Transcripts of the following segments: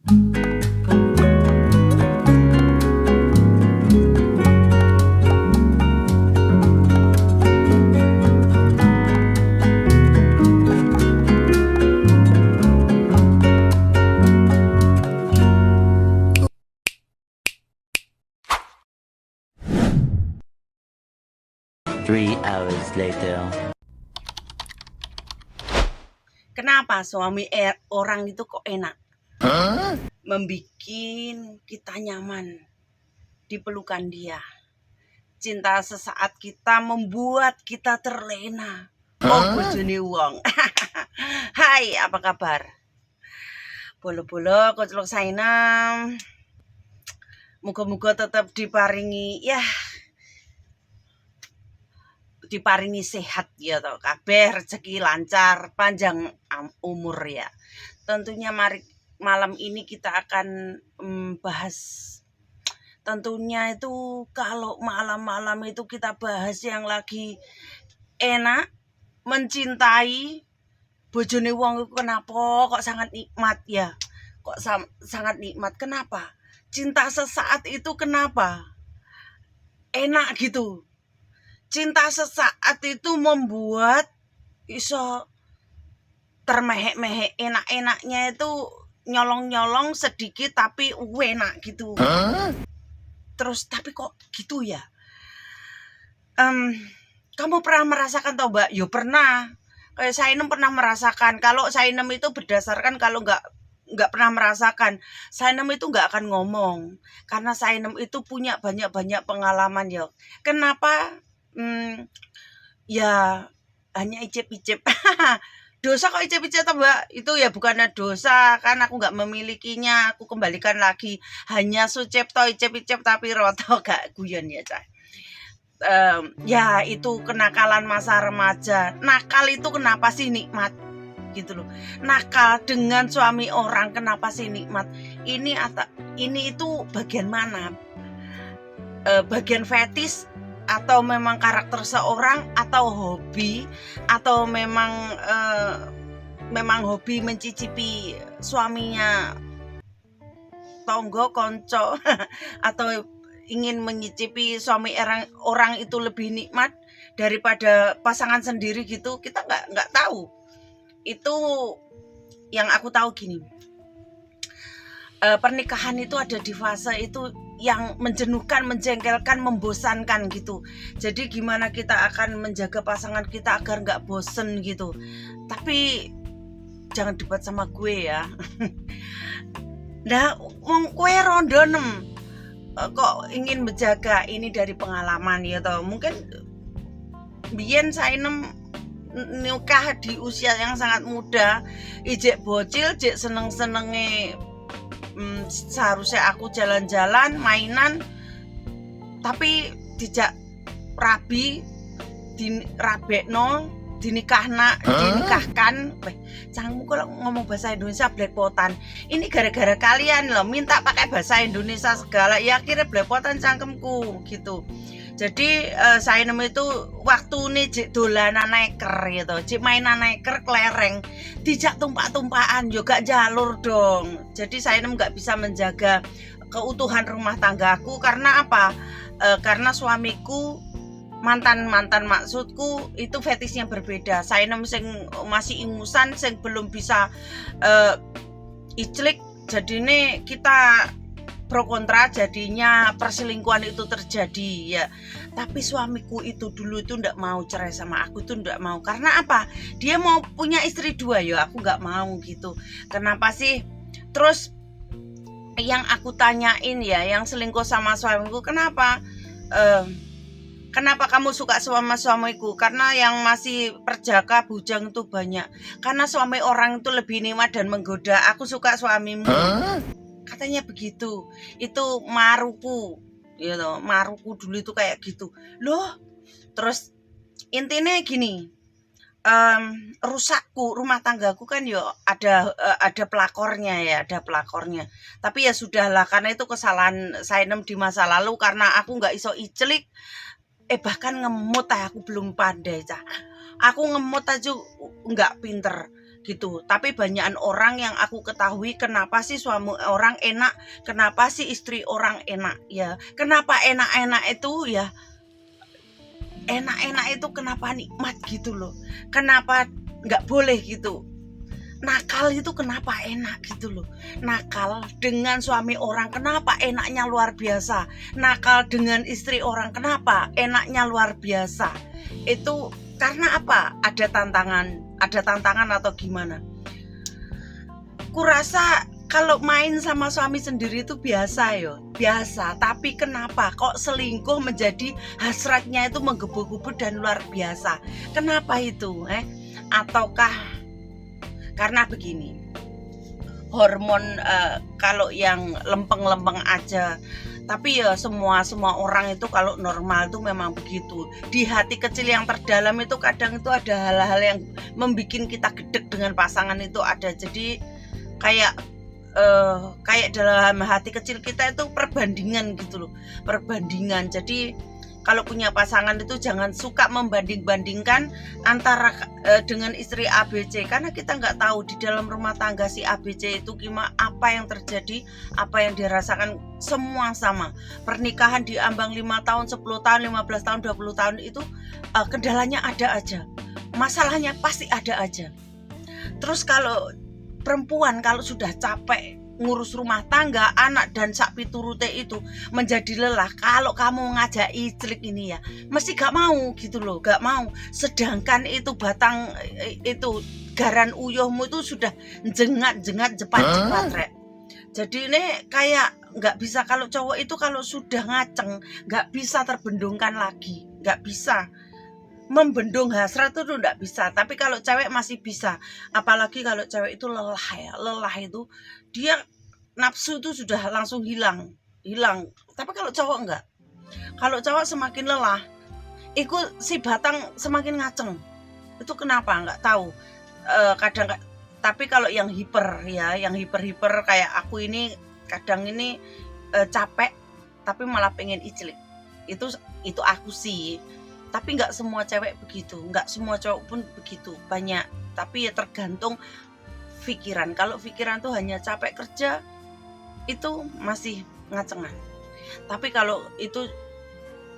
3 hours later. Kenapa suami orang itu kok enak? Membikin kita nyaman di pelukan dia. Cinta sesaat kita membuat kita terlena. Oh, bojone wong. Hai, apa kabar? Bolo-bolo koclok sainam. Muga-muga tetap diparingi diparingi sehat ya toh, kabeh rezeki lancar, panjang umur ya. Tentunya malam ini kita akan bahas, tentunya itu kalau malam-malam itu kita bahas yang lagi enak, mencintai bojone wong itu kenapa kok sangat nikmat ya. Kok sangat nikmat, kenapa? Cinta sesaat itu kenapa enak gitu. Cinta sesaat itu membuat iso termehek-mehek, enak-enaknya itu nyolong-nyolong sedikit tapi enak gitu. Terus tapi kok gitu ya? Kamu pernah merasakan tau Mbak? Yo pernah. Kayak Sainem pernah merasakan. Kalau Sainem itu berdasarkan, kalau nggak pernah merasakan, Sainem itu nggak akan ngomong. Karena Sainem itu punya banyak-banyak pengalaman ya. Kenapa? Ya hanya icip-icip. Dosa kok icip-icip toh Mbak? Itu ya bukannya dosa, kan aku nggak memilikinya, aku kembalikan lagi. Hanya sucep toh icip-icip tapi roto gak guyon ya Cah. Ya itu kenakalan masa remaja. Nakal itu kenapa sih nikmat gitu loh. Nakal dengan suami orang kenapa sih nikmat? Ini itu bagian mana? Bagian fetis, atau memang karakter seorang, atau hobi, atau memang hobi mencicipi suaminya tonggo konco atau ingin menyicipi suami orang itu lebih nikmat daripada pasangan sendiri gitu. Kita nggak tahu. Itu yang aku tahu gini, pernikahan itu ada di fase itu yang menjenuhkan, menjengkelkan, membosankan gitu. Jadi gimana kita akan menjaga pasangan kita agar nggak bosen gitu. Tapi jangan debat sama gue ya. Nah, kue rondonem kok ingin menjaga ini dari pengalaman ya toh. Mungkin biyen Sainem nikah di usia yang sangat muda, ijek bocil, jek seneng-senenge seharusnya aku jalan-jalan, mainan, tapi dijak rabi, dirabekno, dinikahkan. Cangmu kalau ngomong bahasa Indonesia belepotan. Ini gara-gara kalian loh minta pakai bahasa Indonesia segala, ya akhirnya belepotan cangkemku gitu. Jadi Sainem itu waktu ini jik dolanan neker gitu, jik mainan neker kelereng, dijak tumpak-tumpakan juga jalur dong. Jadi Sainem nggak bisa menjaga keutuhan rumah tanggaku karena apa? Karena suamiku mantan maksudku itu fetisnya berbeda. Sainem sing masih ingusan, sing belum bisa iclik, jadinya kita pro kontra, jadinya perselingkuhan itu terjadi ya. Tapi suamiku itu dulu itu ndak mau cerai sama aku, tuh ndak mau. Karena apa? Dia mau punya istri 2 ya, aku nggak mau gitu. Kenapa sih? Terus yang aku tanyain ya, yang selingkuh sama suamiku, kenapa? Kenapa kamu suka sama suamiku? Karena yang masih perjaka bujang itu banyak. Karena suami orang itu lebih nikmat dan menggoda. Aku suka suamimu. Katanya begitu. Itu maruku gitu. Maruku dulu itu kayak gitu loh. Terus intinya gini, rusakku rumah tanggaku kan yo ada pelakornya ya, ada pelakornya. Tapi ya sudahlah, karena itu kesalahan Sainem di masa lalu, karena aku nggak iso iclik, bahkan ngemut aku belum pandai Cah. Aku ngemut aja nggak pinter. gitu. Tapi banyakan orang yang aku ketahui, kenapa sih suami orang enak, kenapa sih istri orang enak ya, kenapa enak-enak itu ya, enak-enak itu kenapa nikmat gitu loh, kenapa nggak boleh gitu. Nakal itu kenapa enak gitu loh. Nakal dengan suami orang kenapa enaknya luar biasa. Nakal dengan istri orang kenapa enaknya luar biasa. Itu karena apa? Ada tantangan atau gimana? Kurasa kalau main sama suami sendiri itu biasa biasa. Tapi kenapa kok selingkuh menjadi hasratnya itu menggebu-gebu dan luar biasa? Kenapa itu? Ataukah karena begini, hormon kalau yang lempeng-lempeng aja, tapi ya semua orang itu kalau normal itu memang begitu. Di hati kecil yang terdalam itu kadang itu ada hal-hal yang membuat kita gedek dengan pasangan itu ada. Jadi kayak dalam hati kecil kita itu perbandingan gitu loh, perbandingan. Jadi kalau punya pasangan itu jangan suka membanding-bandingkan antara dengan istri ABC, karena kita nggak tahu di dalam rumah tangga si ABC itu gimana, apa yang terjadi, apa yang dirasakan. Semua sama. Pernikahan di ambang 5 tahun, 10 tahun, 15 tahun, 20 tahun itu kendalanya ada aja. Masalahnya pasti ada aja. Terus kalau perempuan kalau sudah capek ngurus rumah tangga, anak dan sak piturute itu menjadi lelah. Kalau kamu ngajak iclik ini ya, mesti gak mau gitu loh, gak mau. Sedangkan itu batang itu garan uyuhmu itu sudah jengat-jengat jepat-jepat rek. Jadi ini kayak gak bisa, kalau cowok itu kalau sudah ngaceng gak bisa terbendungkan lagi, gak bisa. Membendung hasrat itu enggak bisa, tapi kalau cewek masih bisa. Apalagi kalau cewek itu lelah ya, lelah itu dia nafsu itu sudah langsung hilang. Tapi kalau cowok enggak. Kalau cowok semakin lelah, ikut si batang semakin ngaceng. Itu kenapa enggak tahu. Kadang, tapi kalau yang hiper ya, yang hiper kayak aku ini, kadang ini capek tapi malah pengen iclik. Itu aku sih. Tapi nggak semua cewek begitu, nggak semua cowok pun begitu, banyak. Tapi ya tergantung pikiran. Kalau pikiran tuh hanya capek kerja, itu masih ngacengan. Tapi kalau itu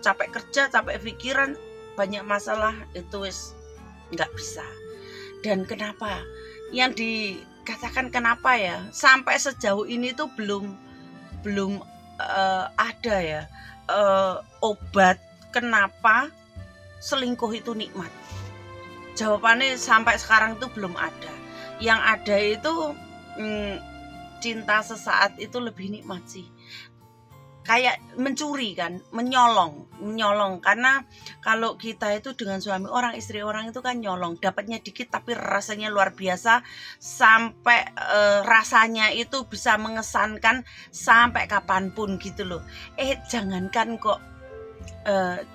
capek kerja, capek pikiran, banyak masalah, itu wis nggak bisa. Dan kenapa? Yang dikatakan kenapa ya, sampai sejauh ini tuh belum ada ya obat kenapa selingkuh itu nikmat. Jawabannya sampai sekarang itu belum ada. Yang ada itu cinta sesaat itu lebih nikmat sih. Kayak mencuri kan, menyolong. Karena kalau kita itu dengan suami orang, istri orang itu kan nyolong, dapatnya dikit tapi rasanya luar biasa, sampai rasanya itu bisa mengesankan sampai kapanpun gitu loh. Jangankan kok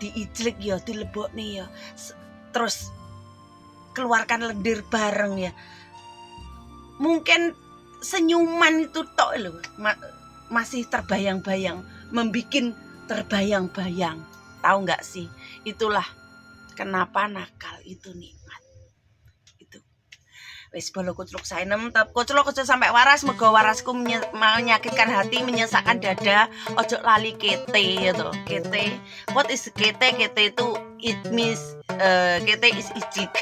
diijlik ya, dilebok nih ya, terus keluarkan lendir bareng ya, mungkin senyuman itu tok loh masih terbayang-bayang, membikin terbayang-bayang. Tahu nggak sih? Itulah kenapa nakal itu nikmat. Itu wis bolo kucluk saenem, kucluk sampai waras, mergo warasku menyakitkan hati, menyesakkan dada. Ojo lali kete gitu. Kete, what is kete? Kete itu it means kete is ijik.